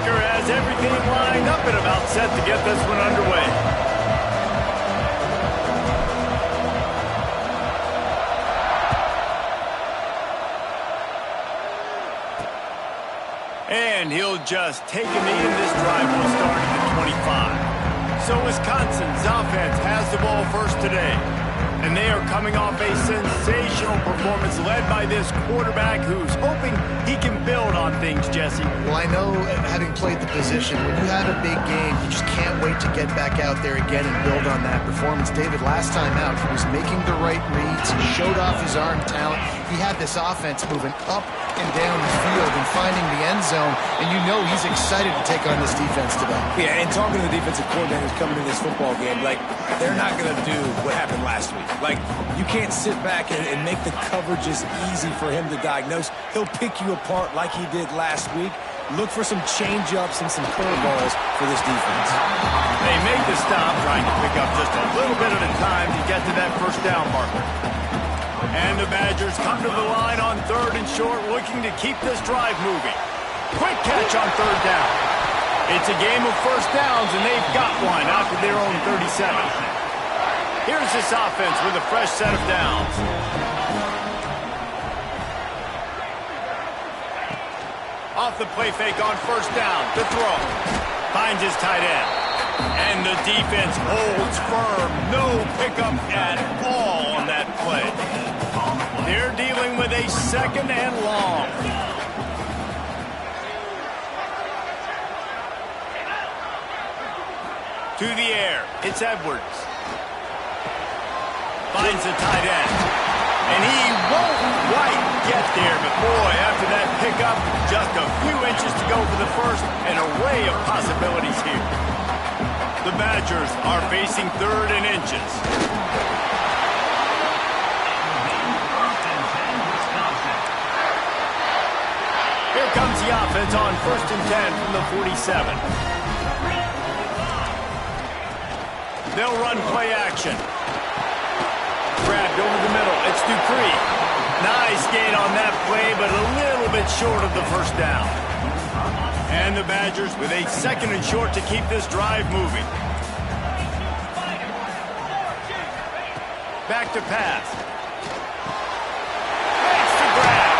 kicker has everything lined up and about set to get this one underway. And he'll just take a knee, and this drive will start at the 25. So Wisconsin's offense has the ball first today. And they are coming off a sensational performance led by this quarterback who's hoping he can build on things, Jesse. Well, I know, having played the position, when you have a big game, you just can't wait to get back out there again and build on that performance. David, last time out, he was making the right reads. He showed off his arm talent. He had this offense moving up and down the field and finding the end zone, and you know he's excited to take on this defense today. Yeah, and talking to the defensive coordinators coming to this football game, like, they're not going to do what happened last week. Like, you can't sit back and make the coverages easy for him to diagnose. He'll pick you apart like he did last week. Look for some change-ups and some curveballs for this defense. They made the stop, trying to pick up just a little bit at a time to get to that first down marker. And the Badgers come to the line on 3rd and short, looking to keep this drive moving. Quick catch on 3rd down. It's a game of first downs, and they've got one out to their own 37. Here's this offense with a fresh set of downs. Off the play fake on first down to throw. Finds his tight end. And the defense holds firm. No pickup at all on that play. They're dealing with a 2nd and long. To the air. It's Edwards. Finds the tight end. And he won't quite get there, but boy, after that pickup, just a few inches to go for the first. An array of possibilities here. The Badgers are facing 3rd and inches. Here comes the offense on 1st and 10 from the 47. They'll run play action. Grabbed over the middle. It's Dupree. Nice gain on that play, but a little bit short of the first down. And the Badgers with a 2nd and short to keep this drive moving. Back to pass. Makes the grab.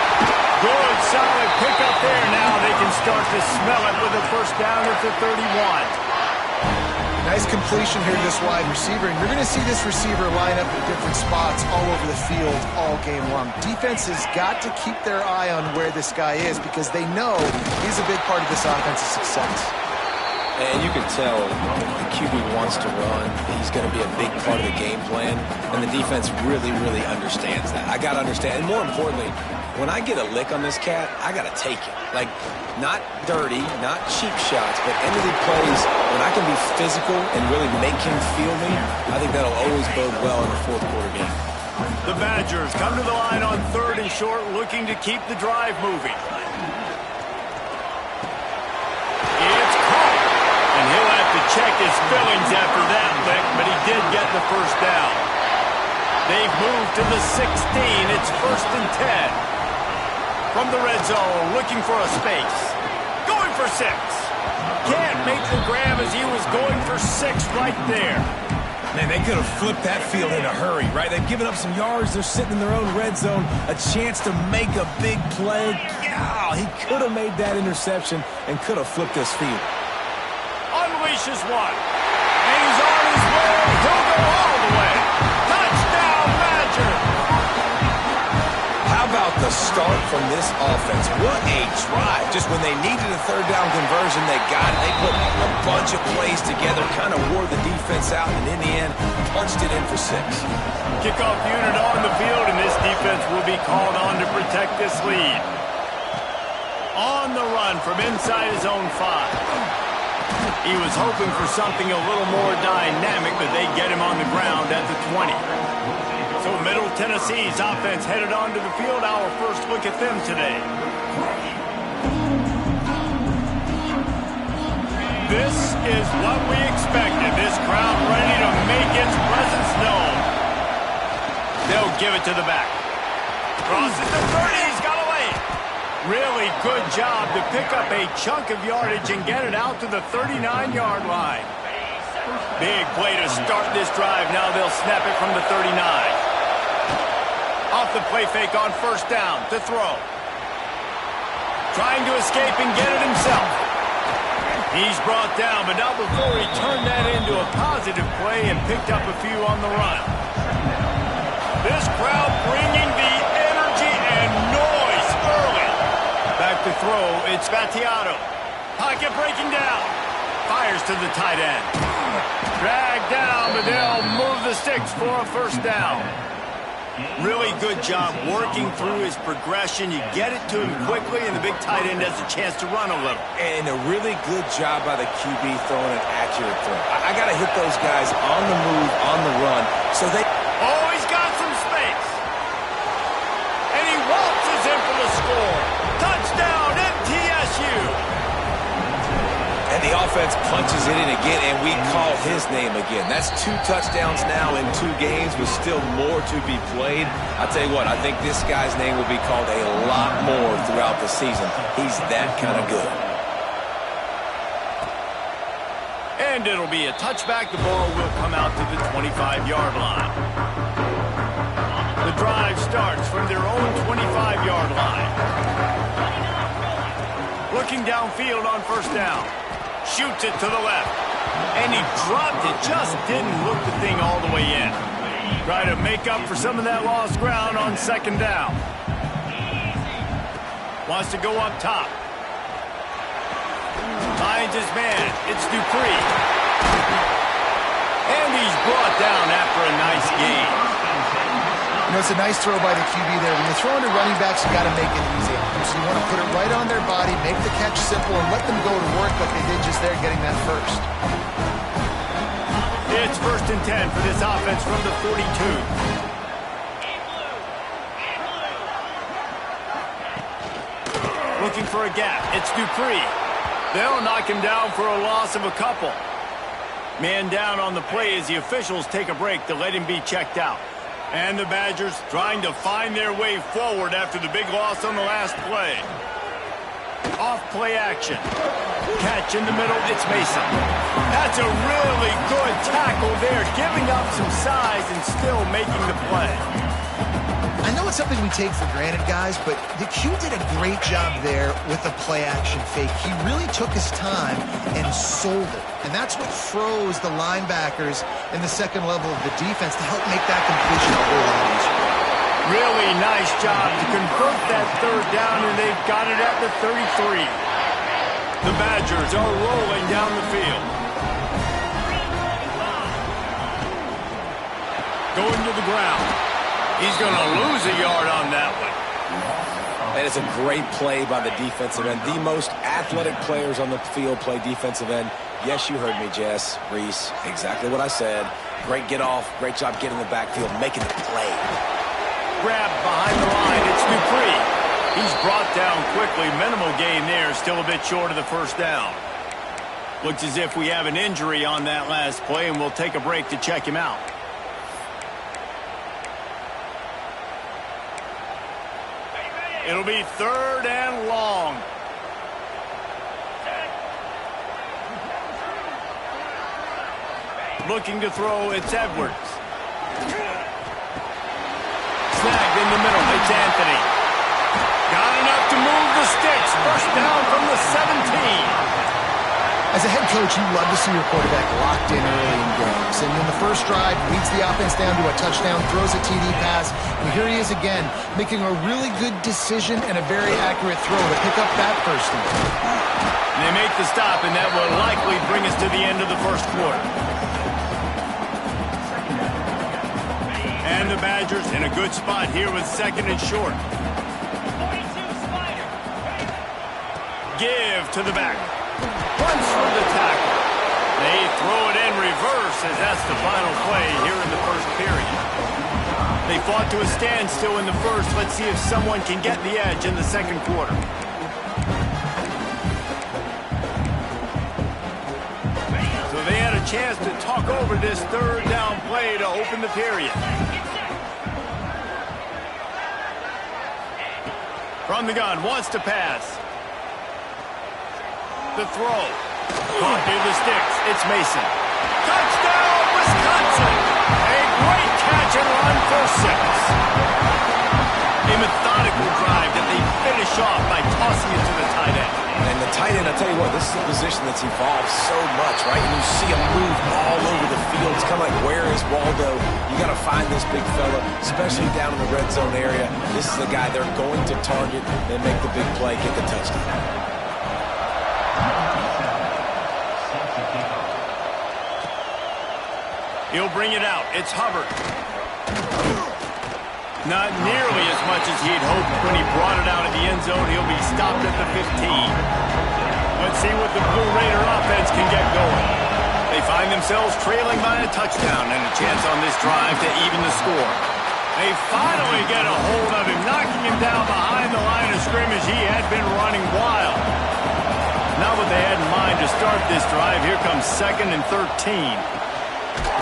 Good, solid pickup there. Now they can start to smell it with a first down at the 31. Nice completion here to this wide receiver, and you're going to see this receiver line up in different spots all over the field all game long. Defense has got to keep their eye on where this guy is because they know he's a big part of this offense's success. And you can tell the QB wants to run. He's going to be a big part of the game plan, and the defense really, really understands that. I got to understand, and more importantly, when I get a lick on this cat, I got to take it. Like, not dirty, not cheap shots, but end-of-the plays when I can be physical and really make him feel me, I think that'll always bode well in the 4th quarter game. The Badgers come to the line on 3rd and short, looking to keep the drive moving. It's caught, and he'll have to check his fillings after that lick, but he did get the first down. They've moved to the 16. It's 1st and 10. From the red zone, looking for a space. Going for 6. Can't make the grab as he was going for 6 right there. Man, they could have flipped that field in a hurry, right? They've given up some yards. They're sitting in their own red zone. A chance to make a big play. Yeah, he could have made that interception and could have flipped this field. Unleashes one. And he's on his way. He'll go all the way. Touchdown, Badgers. How about the start from this offense? What a drive. Just when they needed a 3rd down conversion, they got it. They put a bunch of plays together, kind of wore the defense out, and in the end, punched it in for 6. Kickoff unit on the field, and this defense will be called on to protect this lead. On the run from inside his own 5. He was hoping for something a little more dynamic, but they get him on the ground at the 20. So Middle Tennessee's offense headed onto the field. Our first look at them today. This is what we expected. This crowd ready to make its presence known. They'll give it to the back. Crosses the 30. He's got away. Really good job to pick up a chunk of yardage and get it out to the 39-yard line. Big play to start this drive. Now they'll snap it from the 39. Off the play fake on first down to throw. Trying to escape and get it himself. He's brought down, but not before he turned that into a positive play and picked up a few on the run. This crowd bringing the energy and noise early. Back to throw, it's Vattiato. Pocket breaking down. Fires to the tight end. Dragged down, but they'll move the sticks for a first down. Really good job working through his progression. You get it to him quickly, and the big tight end has a chance to run a little. And a really good job by the QB throwing an accurate throw. I got to hit those guys on the move, on the run, so they... Oh, he's got some space. And he waltzes in for the score. Touchdown, MTSU. And the offense punches it in again, and we call his name again. That's 2 touchdowns now in 2 games with still more to be played. I'll tell you what, I think this guy's name will be called a lot more throughout the season. He's that kind of good. And it'll be a touchback. The ball will come out to the 25-yard line. The drive starts from their own 25-yard line. Looking downfield on first down. Shoots it to the left. And he dropped it. Just didn't look the thing all the way in. Try to make up for some of that lost ground on second down. Wants to go up top. Finds his man. It's Dupree. And he's brought down after a nice gain. You know, it's a nice throw by the QB there. When you're throwing to running backs, you got to make it easy. So you want to put it right on their body, make the catch simple, and let them go to work like they did just there getting that first. It's 1st and 10 for this offense from the 42. Looking for a gap. It's Dupree. They'll knock him down for a loss of a couple. Man down on the play as the officials take a break to let him be checked out. And the Badgers trying to find their way forward after the big loss on the last play. Off play action. Catch in the middle, it's Mason. That's a really good tackle there, giving up some size and still making the play. I know it's something we take for granted, guys, but the Q did a great job there with the play action fake. He really took his time and sold it. And that's what froze the linebackers in the second level of the defense to help make that completion a whole lot easier. Really nice job to convert that third down, and they've got it at the 33. The Badgers are rolling down the field. Going to the ground. He's going to lose a yard on that one. And it's a great play by the defensive end. The most athletic players on the field play defensive end. Yes, you heard me, Jess, Reese. Exactly what I said. Great get off. Great job getting the backfield, making the play. Grab behind the line. It's Dupree. He's brought down quickly. Minimal gain there. Still a bit short of the first down. Looks as if we have an injury on that last play, and we'll take a break to check him out. It'll be 3rd and long. Looking to throw, it's Edwards. Snagged in the middle, it's Anthony. Got enough to move the sticks. First down from the 17. As a head coach, you love to see your quarterback locked in early in games. And in the first drive, leads the offense down to a touchdown, throws a TD pass. And here he is again, making a really good decision and a very accurate throw to pick up that first down. And they make the stop, and that will likely bring us to the end of the first quarter. And the Badgers in a good spot here with 2nd and short. Give to the back. Runs for the tackle. They throw it in reverse as that's the final play here in the first period. They fought to a standstill in the first. Let's see if someone can get the edge in the second quarter. So they had a chance to talk over this 3rd down play to open the period. From On the gun, wants to pass. The throw. Caught near the sticks. It's Mason. Touchdown, Wisconsin! A great catch and run for 6. A methodical drive that they finish off by tossing it to the tight end. And the tight end, I'll tell you what, this is a position that's evolved so much, right? And you see him move all over the field. It's kind of like, where is Waldo? You got to find this big fella, especially down in the red zone area. This is the guy they're going to target and make the big play, get the touchdown. He'll bring it out. It's Hubbard. Not nearly as much as he had hoped when he brought it out of the end zone. He'll be stopped at the 15. Let's see what the Blue Raider offense can get going. They find themselves trailing by a touchdown and a chance on this drive to even the score. They finally get a hold of him, knocking him down behind the line of scrimmage. He had been running wild. Not what they had in mind to start this drive. Here comes 2nd and 13.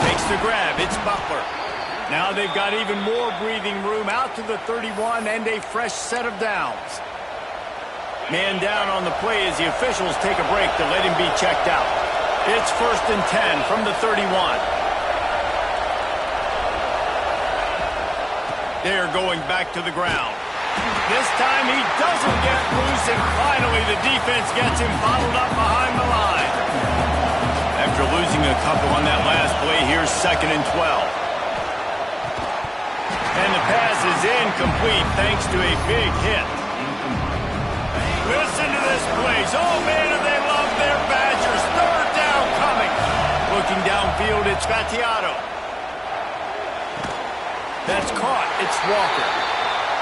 Makes the grab. It's Butler. Now they've got even more breathing room out to the 31 and a fresh set of downs. Man down on the play as the officials take a break to let him be checked out. It's 1st and 10 from the 31. They're going back to the ground. This time he doesn't get loose, and finally the defense gets him bottled up behind the line. After losing a couple on that last play, here's 2nd and 12. And the pass is incomplete thanks to a big hit. Listen to this place. Oh, man, do they love their Badgers. 3rd down coming. Looking downfield, it's Vattiato. That's caught. It's Walker.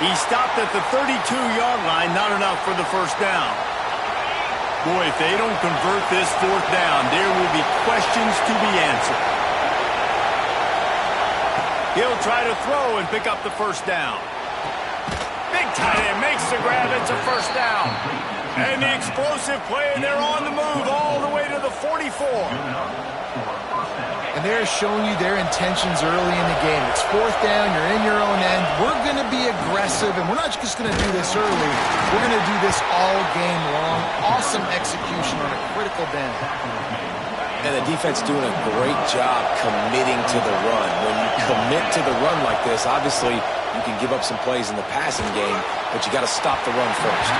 He stopped at the 32-yard line. Not enough for the 1st down. Boy, if they don't convert this 4th down, there will be questions to be answered. He'll try to throw and pick up the 1st down. Big tight end makes the grab. It's a 1st down. And the explosive play, and they're on the move all the way to the 44. And they're showing you their intentions early in the game. It's 4th down. You're in your own end. We're going to be aggressive, and we're not just going to do this early. We're going to do this all game long. Awesome execution on a critical down. And the defense doing a great job committing to the run. When you commit to the run like this, obviously you can give up some plays in the passing game, but you got to stop the run first.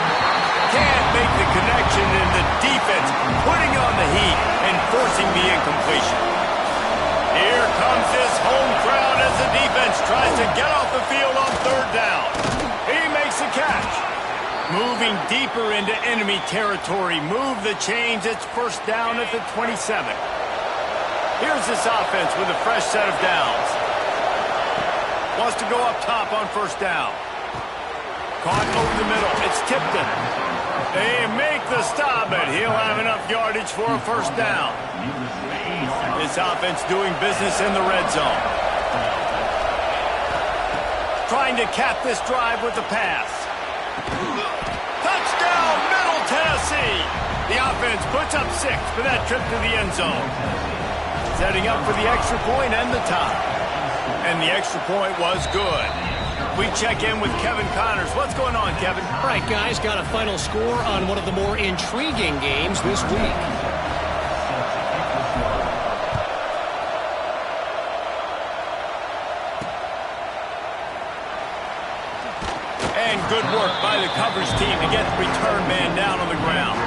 Can't make the connection, and the defense putting on the heat and forcing the incompletion. Here comes this home crowd as the defense tries to get off the field on 3rd down. He makes the catch. Moving deeper into enemy territory. Move the chains. It's 1st down at the 27. Here's this offense with a fresh set of downs. Wants to go up top on 1st down. Caught over the middle. It's Tipton. They make the stop, but he'll have enough yardage for a 1st down. This offense doing business in the red zone. Trying to cap this drive with the pass. Touchdown, Middle Tennessee. The offense puts up 6 for that trip to the end zone. Setting up for the extra point and the tie. And the extra point was good. We check in with Kevin Connors. What's going on, Kevin? All right, guys, got a final score on one of the more intriguing games this week. And good work by the coverage team to get the return man down on the ground.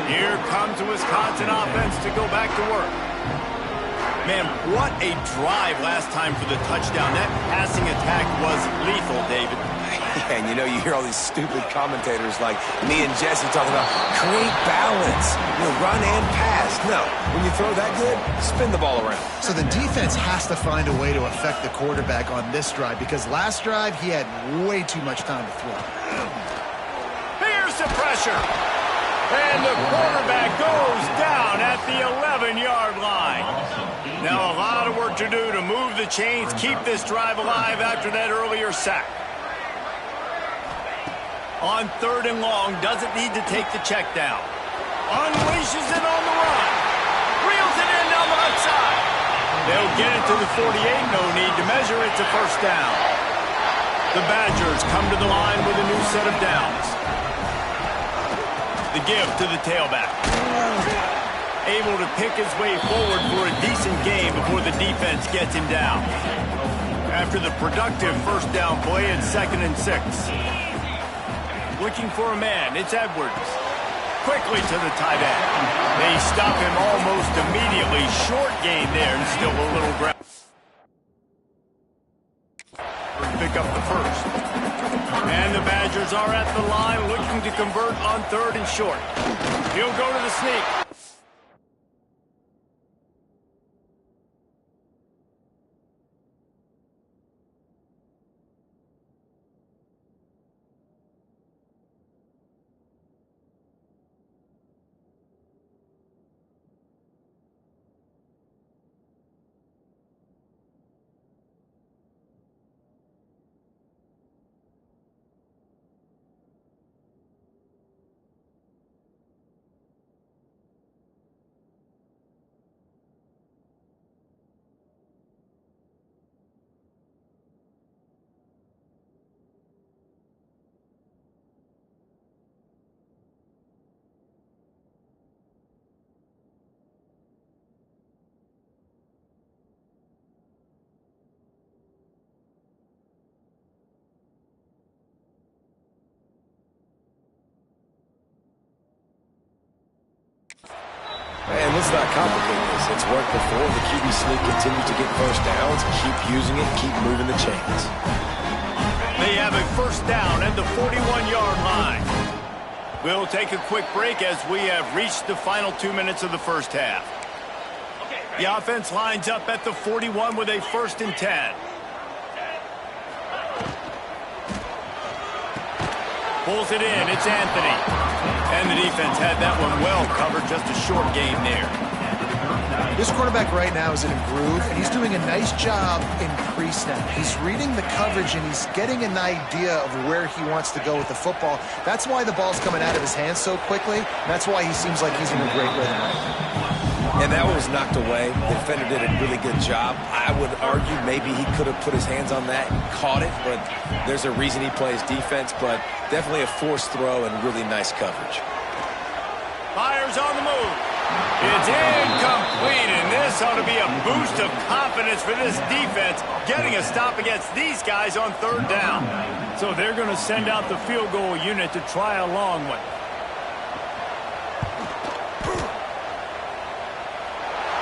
Here comes the Wisconsin offense to go back to work. Man, what a drive last time for the touchdown. That passing attack was lethal, David. Yeah, and you know, you hear all these stupid commentators like me and Jesse talking about create balance, run and pass. No, when you throw that good, spin the ball around. So the defense has to find a way to affect the quarterback on this drive, because last drive he had way too much time to throw. Here's the pressure. And the quarterback goes down at the 11-yard line. Now a lot of work to do to move the chains, keep this drive alive after that earlier sack. On 3rd and long, doesn't need to take the check down. Unleashes it on the run. Reels it in down the left side. They'll get it to the 48. No need to measure. It's a 1st down. The Badgers come to the line with a new set of downs. The give to the tailback. Able to pick his way forward for a decent game before the defense gets him down. After the productive first down play, it's 2nd and 6. Looking for a man, it's Edwards. Quickly to the tight end. They stop him almost immediately. Short gain there and still a little ground. Pick up the first. And the Badgers are at the line looking to convert on 3rd and short. He'll go to the sneak. And let's not complicate this. It's worked before. The QB sneak continues to get first downs. Keep using it. Keep moving the chains. They have a first down at the 41-yard line. We'll take a quick break as we have reached the final 2 minutes of the first half. The offense lines up at the 41 with a 1st and 10. Pulls it in. It's Anthony. And the defense had that one well covered. Just a short gain there. This quarterback right now is in a groove, and he's doing a nice job in pre-snap. He's reading the coverage, and he's getting an idea of where he wants to go with the football. That's why the ball's coming out of his hands so quickly. That's why he seems like he's in a great rhythm right now. And that one was knocked away. The defender did a really good job. I would argue maybe he could have put his hands on that and caught it, but there's a reason he plays defense, but definitely a forced throw and really nice coverage. Fires on the move. It's incomplete, and this ought to be a boost of confidence for this defense, getting a stop against these guys on 3rd down. So they're going to send out the field goal unit to try a long one.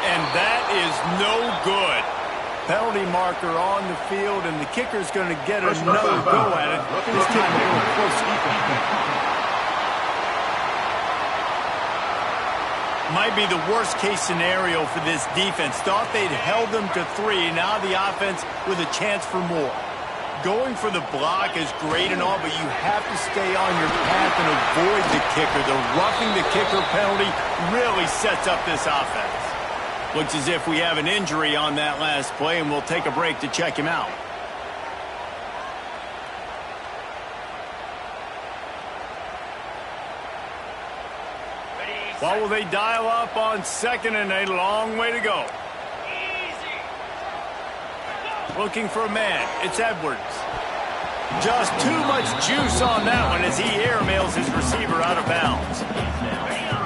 And that is no good. Penalty marker on the field, and the kicker's going to get another go at it. This time a little close. Might be the worst-case scenario for this defense. Thought they'd held them to 3. Now the offense with a chance for more. Going for the block is great and all, but you have to stay on your path and avoid the kicker. The roughing the kicker penalty really sets up this offense. Looks as if we have an injury on that last play, and we'll take a break to check him out. What will they dial up on 2nd and 8? A long way to go. Looking for a man. It's Edwards. Just too much juice on that one as he airmails his receiver out of bounds.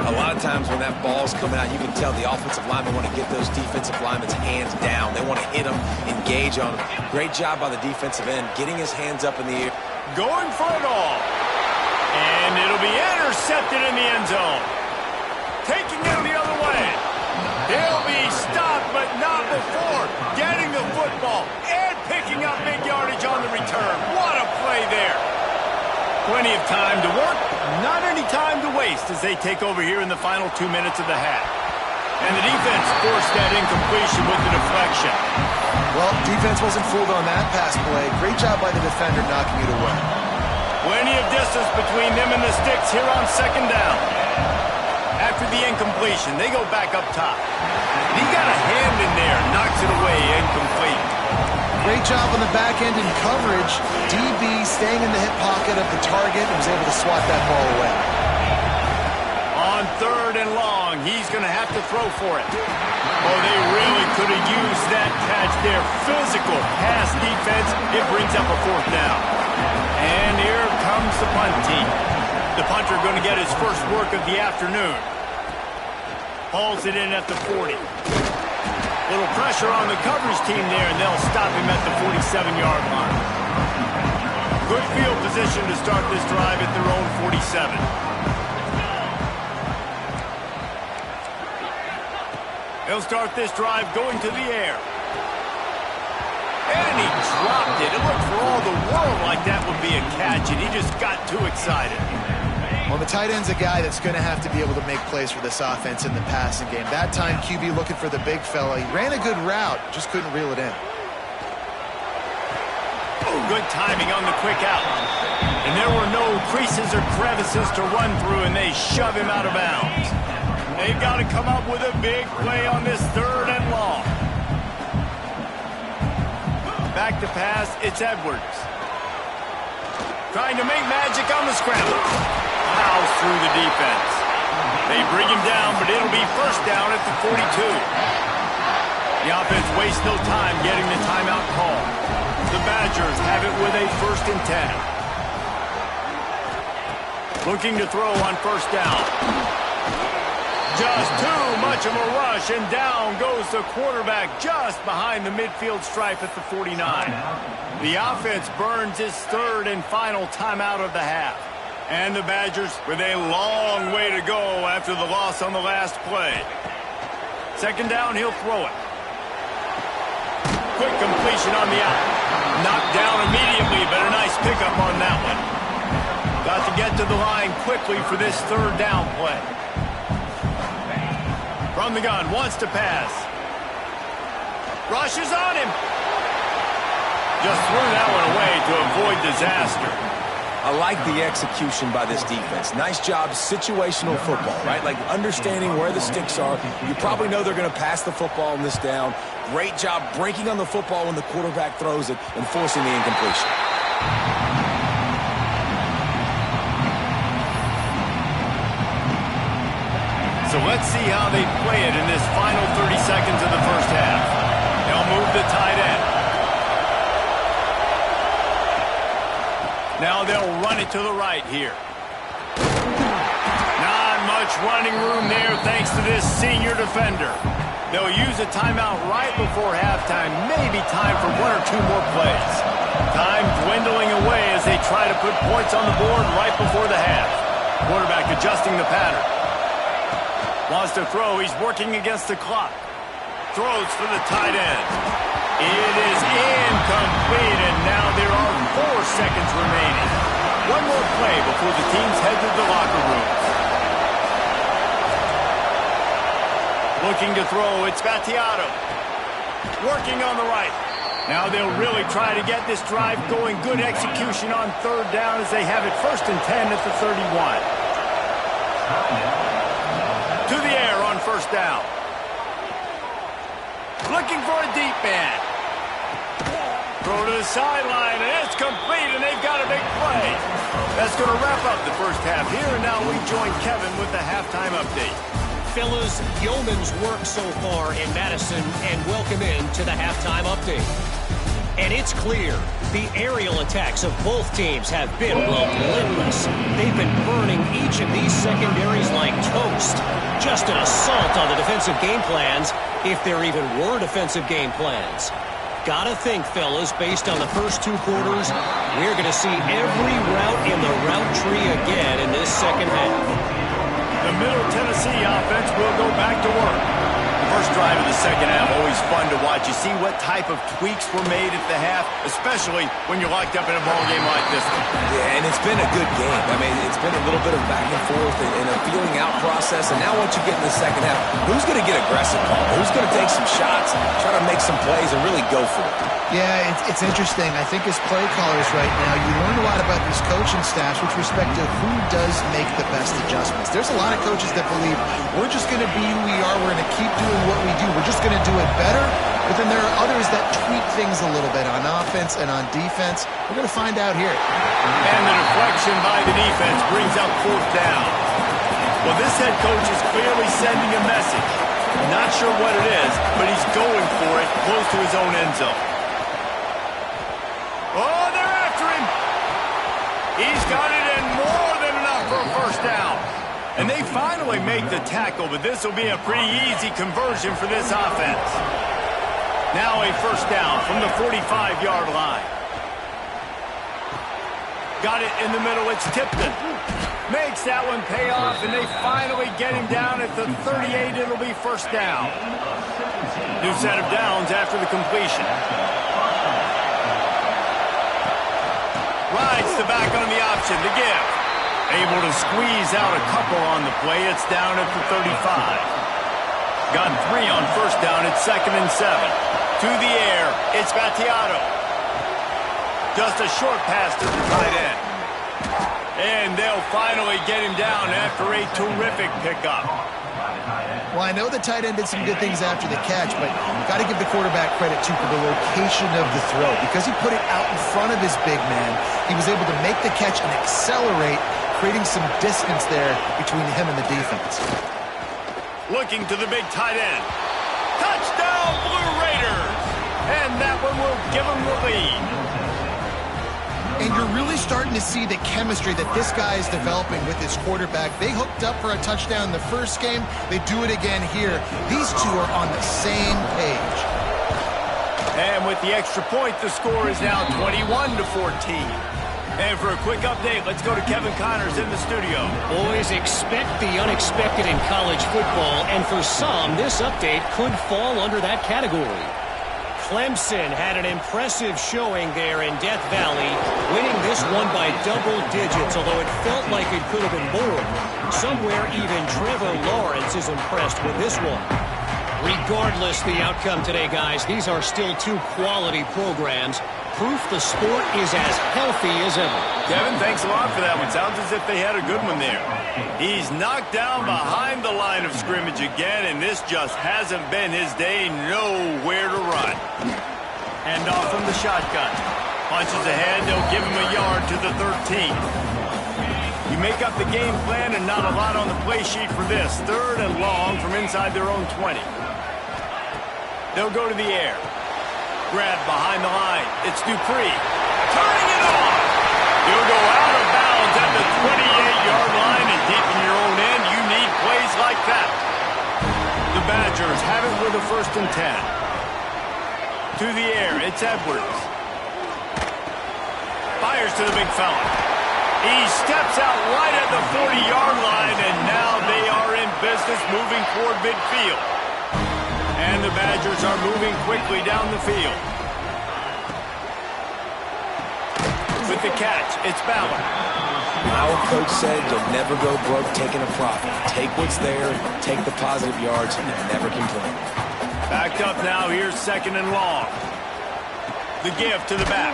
A lot of times when that ball's coming out, you can tell the offensive linemen want to get those defensive linemen's hands down. They want to hit them, engage on them. Great job by the defensive end, getting his hands up in the air. Going for it all. And it'll be intercepted in the end zone. Taking it the other way. He'll be stopped, but not before getting the football and picking up big yardage on the return. What a play there. Plenty of time to work, not any time to waste as they take over here in the final 2 minutes of the half. And the defense forced that incompletion with the deflection. Well, defense wasn't fooled on that pass play. Great job by the defender knocking it away. Plenty of distance between them and the sticks here on 2nd down. After the incompletion, they go back up top. He got a hand in there, knocks it away, incomplete. Great job on the back end in coverage. DB staying in the hip pocket of the target and was able to swat that ball away. On 3rd and long, long. He's going to have to throw for it. Oh, they really could have used that catch there. Physical pass defense. It brings up a fourth down. And here comes the punt team. The punter going to get his first work of the afternoon. Hauls it in at the 40. Little pressure on the coverage team there, and they'll stop him at the 47-yard line. Good field position to start this drive at their own 47. They'll start this drive going to the air. And he dropped it. It looked for all the world like that would be a catch, and he just got too excited. Well, the tight end's a guy that's going to have to be able to make plays for this offense in the passing game. That time, QB looking for the big fella. He ran a good route, just couldn't reel it in. Oh, good timing on the quick out. And there were no creases or crevices to run through, and they shove him out of bounds. They've got to come up with a big play on this 3rd and long. Back to pass, it's Edwards. Trying to make magic on the scramble. Plows through the defense. They bring him down, but it'll be first down at the 42. The offense wastes no time getting the timeout call. The Badgers have it with a 1st and 10. Looking to throw on first down. Just too much of a rush, and down goes the quarterback just behind the midfield stripe at the 49. The offense burns its 3rd and final timeout of the half. And the Badgers with a long way to go after the loss on the last play. 2nd down, he'll throw it. Quick completion on the out. Knocked down immediately, but a nice pickup on that one. Got to get to the line quickly for this 3rd down play. From the gun, wants to pass. Rushes on him. Just threw that one away to avoid disaster. I like the execution by this defense. Nice job, situational football, right? Like understanding where the sticks are. You probably know they're going to pass the football on this down. Great job breaking on the football when the quarterback throws it and forcing the incompletion. So let's see how they play it in this final 30 seconds of the first half. They'll move the tight end. Now they'll run it to the right here. Not much running room there thanks to this senior defender. They'll use a timeout right before halftime. Maybe time for 1 or 2 more plays. Time dwindling away as they try to put points on the board right before the half. Quarterback adjusting the pattern. Wants to throw. He's working against the clock. Throws for the tight end. It is incomplete, and now there are 4 seconds remaining. 1 more play before the teams head to the locker rooms. Looking to throw, it's Vattiato. Working on the right. Now they'll really try to get this drive going. Good execution on 3rd down as they have it 1st and 10 at the 31. To the air on 1st down. Looking for a deep man. Throw to the sideline, and it's complete, and they've got a big play. That's going to wrap up the first half here, and now we join Kevin with the halftime update. Fellas, yeoman's work so far in Madison, and welcome in to the halftime update. And it's clear, the aerial attacks of both teams have been relentless. They've been burning each of these secondaries like toast. Just an assault on the defensive game plans, if there even were defensive game plans. Gotta think, fellas, based on the first 2 quarters, we're going to see every route in the route tree again in this second half. The Middle Tennessee offense will go back to work. The first drive of the second half, always fun to watch. You see what type of tweaks were made at the half, especially when you're locked up in a ball game like this one. Yeah, and it's been a good game. I mean, it's been a little bit of back and forth and a feeling out process. And now once you get in the second half, who's going to get aggressive, Paul? Who's going to take some shots, try to make some plays, and really go for it? Yeah, it's interesting. I think as play callers right now, you learn a lot about these coaching staffs with respect to who does make the best adjustments. There's a lot of coaches that believe we're just going to be who we are. We're going to keep doing what we do. We're just going to do it better. But then there are others that tweak things a little bit on offense and on defense. We're going to find out here. And the deflection by the defense brings up 4th down. Well, this head coach is clearly sending a message. Not sure what it is, but he's going for it close to his own end zone. Oh, they're after him. He's got it in more than enough for a first down. And they finally make the tackle, but this will be a pretty easy conversion for this offense. Now a first down from the 45-yard line. Got it in the middle. It's Tipton. Makes that one pay off, and they finally get him down at the 38. It'll be first down. New set of downs after the completion. Rides the back on the option to give. Able to squeeze out a couple on the play. It's down at the 35. Got 3 on first down. It's 2nd and 7. To the air. It's Gattiato. Just a short pass to the tight end. And they'll finally get him down after a terrific pickup. Well, I know the tight end did some good things after the catch, but you've got to give the quarterback credit, too, for the location of the throw. Because he put it out in front of his big man, he was able to make the catch and accelerate, creating some distance there between him and the defense. Looking to the big tight end. Touchdown, Blue Raiders! And that one will give them the lead. And you're really starting to see the chemistry that this guy is developing with his quarterback. They hooked up for a touchdown in the first game. They do it again here. These two are on the same page. And with the extra point, the score is now 21-14. And for a quick update, let's go to Kevin Connors in the studio. Boys, expect the unexpected in college football, and for some, this update could fall under that category. Clemson had an impressive showing there in Death Valley, winning this one by double digits, although it felt like it could have been more. Somewhere even Trevor Lawrence is impressed with this one. Regardless the outcome today, guys, these are still two quality programs. Proof the sport is as healthy as ever. Kevin, thanks a lot for that one. Sounds as if they had a good one there. He's knocked down behind the line of scrimmage again, and this just hasn't been his day. Nowhere to run. Hand off from the shotgun. Punches ahead. They'll give him a yard to the 13. You make up the game plan and not a lot on the play sheet for this. 3rd and long from inside their own 20. They'll go to the air. Grab behind the line. It's Dupree. Turning it on. He'll go out of bounds at the 28-yard line, and deep in your own end, you need plays like that. The Badgers have it with a 1st and 10. To the air. It's Edwards. Fires to the big fella. He steps out right at the 40-yard line, and now they are in business moving toward midfield. And the Badgers are moving quickly down the field. With the catch, it's Ballard. Our coach said you'll never go broke taking a profit. Take what's there, take the positive yards, and never complain. Backed up now, here's 2nd and long. The give to the back.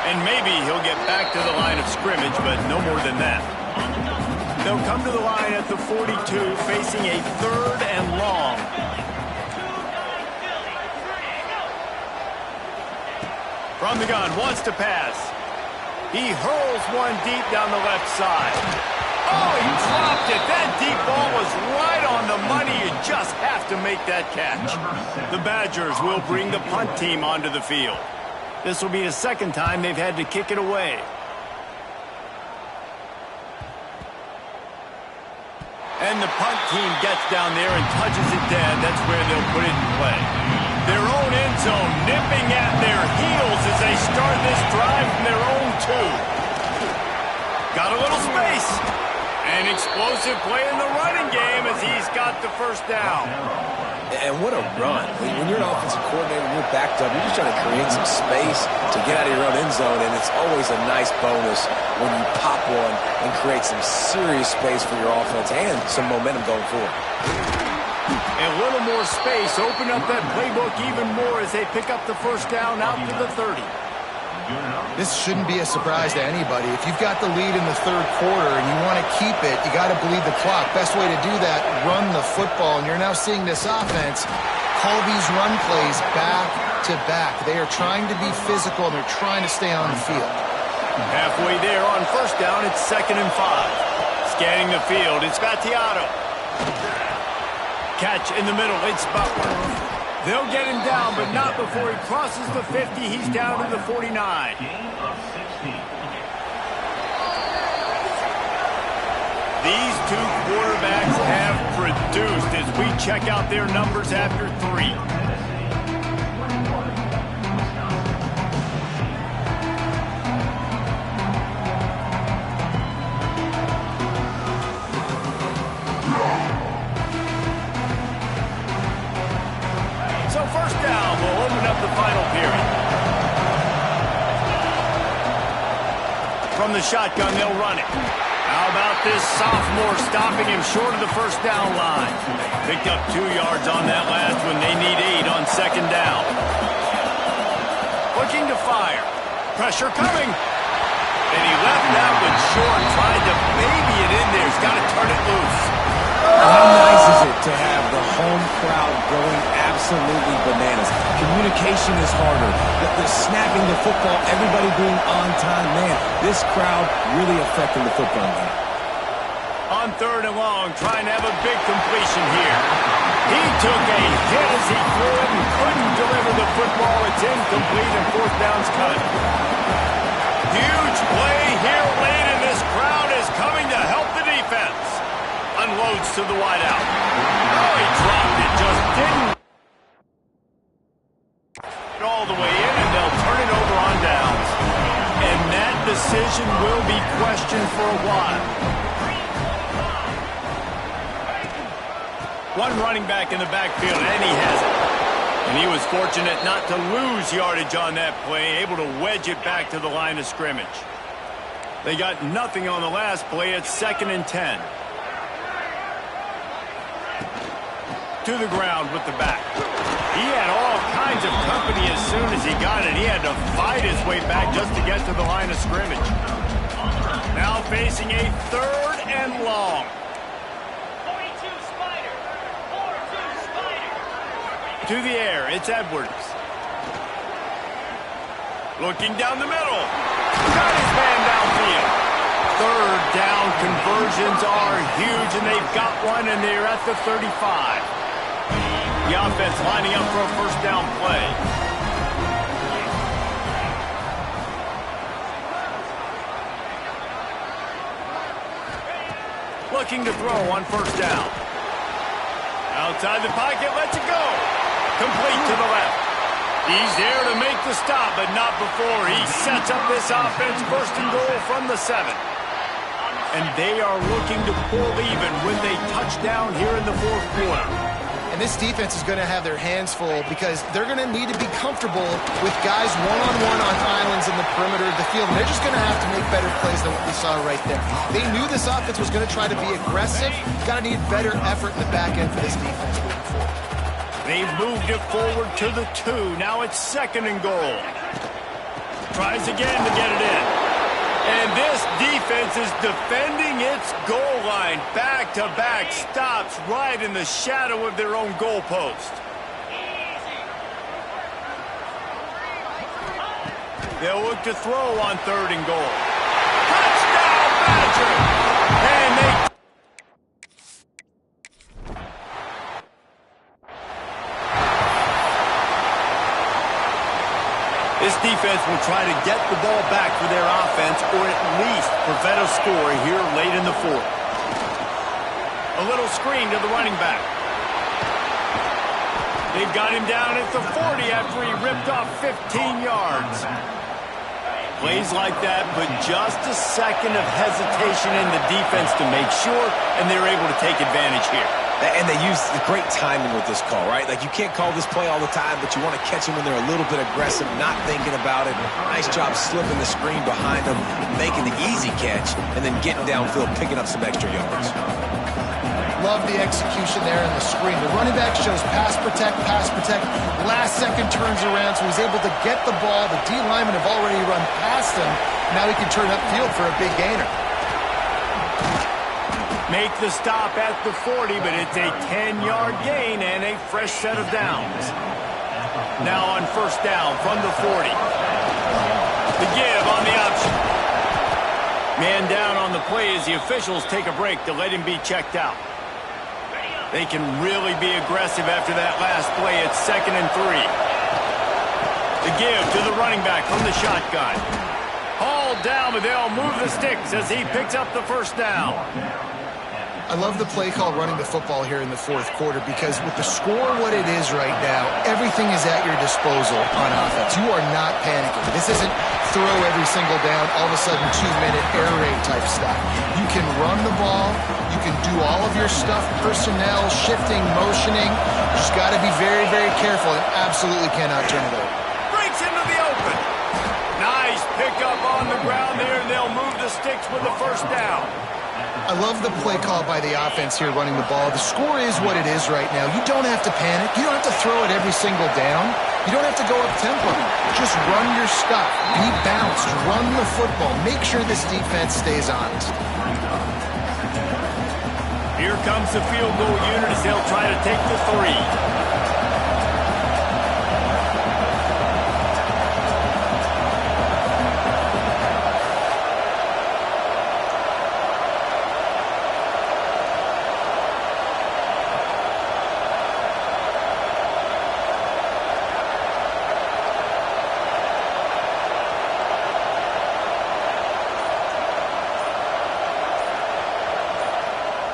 And maybe he'll get back to the line of scrimmage, but no more than that. They'll come to the line at the 42, facing a 3rd and long. From the gun, wants to pass. He hurls one deep down the left side. Oh, he dropped it. That deep ball was right on the money. You just have to make that catch. The Badgers will bring the punt team onto the field. This will be the 2nd time they've had to kick it away. And the punt team gets down there and touches it dead. That's where they'll put it in play. Their own end zone nipping at their heels as they start this drive from their own 2. Got a little space. An explosive play in the running game as he's got the first down. And what a run. When you're an offensive coordinator and you're backed up, you're just trying to create some space to get out of your own end zone, and it's always a nice bonus when you pop one and create some serious space for your offense and some momentum going forward. A little more space, open up that playbook even more as they pick up the first down out to the 30. This shouldn't be a surprise to anybody. If you've got the lead in the 3rd quarter and you want to keep it, you got to bleed the clock. Best way to do that, run the football. And you're now seeing this offense call these run plays back to back. They are trying to be physical, and they're trying to stay on the field. Halfway there on first down, it's 2nd and 5. Scanning the field, it's Vattiato. Catch in the middle, it's Butler. They'll get him down, but not before he crosses the 50. He's down to the 49. These two quarterbacks have produced as we check out their numbers after 3. So first down will open up the final period. From the shotgun, they'll run it. How about this sophomore stopping him short of the first down line? Picked up 2 yards on that last one. They need 8 on second down. Looking to fire. Pressure coming. And he left that one short, tried to baby it in there. He's got to turn it loose. How nice is it to have the home crowd going absolutely bananas? Communication is harder. The snapping the football, everybody being on time. Man, this crowd really affecting the football game. On third and long, trying to have a big completion here. He took a hit as he threw it and couldn't deliver the football. It's incomplete and fourth down's cut. Huge play here late, and this crowd is coming to help the defense. Unloads to the wideout. Oh, he dropped it, just didn't. All the way in, and they'll turn it over on downs. And that decision will be questioned for a while. One running back in the backfield, and he has it. And he was fortunate not to lose yardage on that play, able to wedge it back to the line of scrimmage. They got nothing on the last play. It's 2nd and 10. To the ground with the back. He had all kinds of company as soon as he got it. He had to fight his way back just to get to the line of scrimmage. Now facing a 3rd and long. 42 Spider. 42 Spider. To the air, it's Edwards. Looking down the middle. Got his man downfield. 3rd down conversions are huge, and they've got one, and they're at the 35. The offense lining up for a first down play. Looking to throw on first down. Outside the pocket, lets it go. Complete to the left. He's there to make the stop, but not before he sets up this offense. First and goal from the 7. And they are looking to pull even when they touch down here in the 4th quarter. And this defense is going to have their hands full because they're going to need to be comfortable with guys one-on-one on islands in the perimeter of the field. And they're just going to have to make better plays than what we saw right there. They knew this offense was going to try to be aggressive. Got to need better effort in the back end for this defense moving forward. They've moved it forward to the 2. Now it's 2nd and goal. Tries again to get it in. And this defense is defending its goal line. Back-to-back stops right in the shadow of their own goalpost. They'll look to throw on 3rd and goal. Touchdown, Badger! And they... This defense will try to get the ball back for their offense or at least prevent a score here late in the 4th. A little screen to the running back. They've got him down at the 40 after he ripped off 15 yards. Plays like that, but just a second of hesitation in the defense to make sure, and they're able to take advantage here. And they use the great timing with this call, right? Like, you can't call this play all the time, but you want to catch them when they're a little bit aggressive, not thinking about it. Nice job slipping the screen behind them, making the easy catch, and then getting downfield, picking up some extra yards. Love the execution there in the screen. The running back shows pass protect, last second turns around, so he's able to get the ball. The D linemen have already run past him. Now he can turn upfield for a big gainer. Make the stop at the 40, but it's a 10-yard gain and a fresh set of downs. Now on first down from the 40. The give on the option. Man down on the play as the officials take a break to let him be checked out. They can really be aggressive after that last play. It's 2nd and 3. The give to the running back from the shotgun. Hauled down, but they'll move the sticks as he picks up the first down. I love the play call running the football here in the fourth quarter because with the score what it is right now, everything is at your disposal on offense. You are not panicking. This isn't throw every single down, all of a sudden 2-minute air raid type stuff. You can run the ball. You can do all of your stuff, personnel, shifting, motioning. You just got to be very, very careful and absolutely cannot turn it over. Breaks into the open. Nice pickup on the ground there, and they'll move the sticks with the first down. I love the play call by the offense here running the ball. The score is what it is right now. You don't have to panic. You don't have to throw it every single down. You don't have to go up tempo. Just run your stuff. Be balanced. Run the football. Make sure this defense stays honest. Here comes the field goal unit as they'll try to take the 3.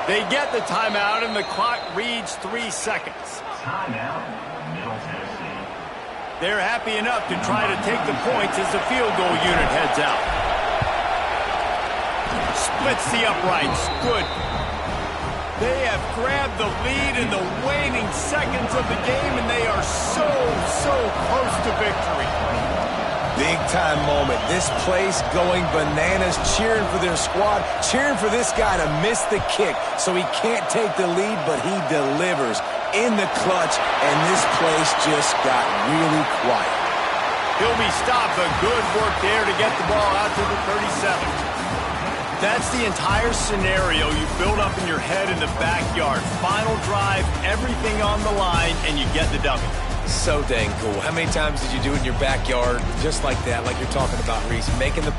They get the timeout, and the clock reads 3 seconds. Timeout, Middle Tennessee. They're happy enough to try to take the points as the field goal unit heads out. Splits the uprights. Good. They have grabbed the lead in the waning seconds of the game, and they are so close to victory. Big-time moment. This place going bananas, cheering for their squad, cheering for this guy to miss the kick so he can't take the lead, but he delivers in the clutch, and this place just got really quiet. He'll be stopped, but good work there to get the ball out to the 37. That's the entire scenario you build up in your head in the backyard. Final drive, everything on the line, and you get the W. So dang cool. How many times did you do it in your backyard just like that, like you're talking about, Reese, making the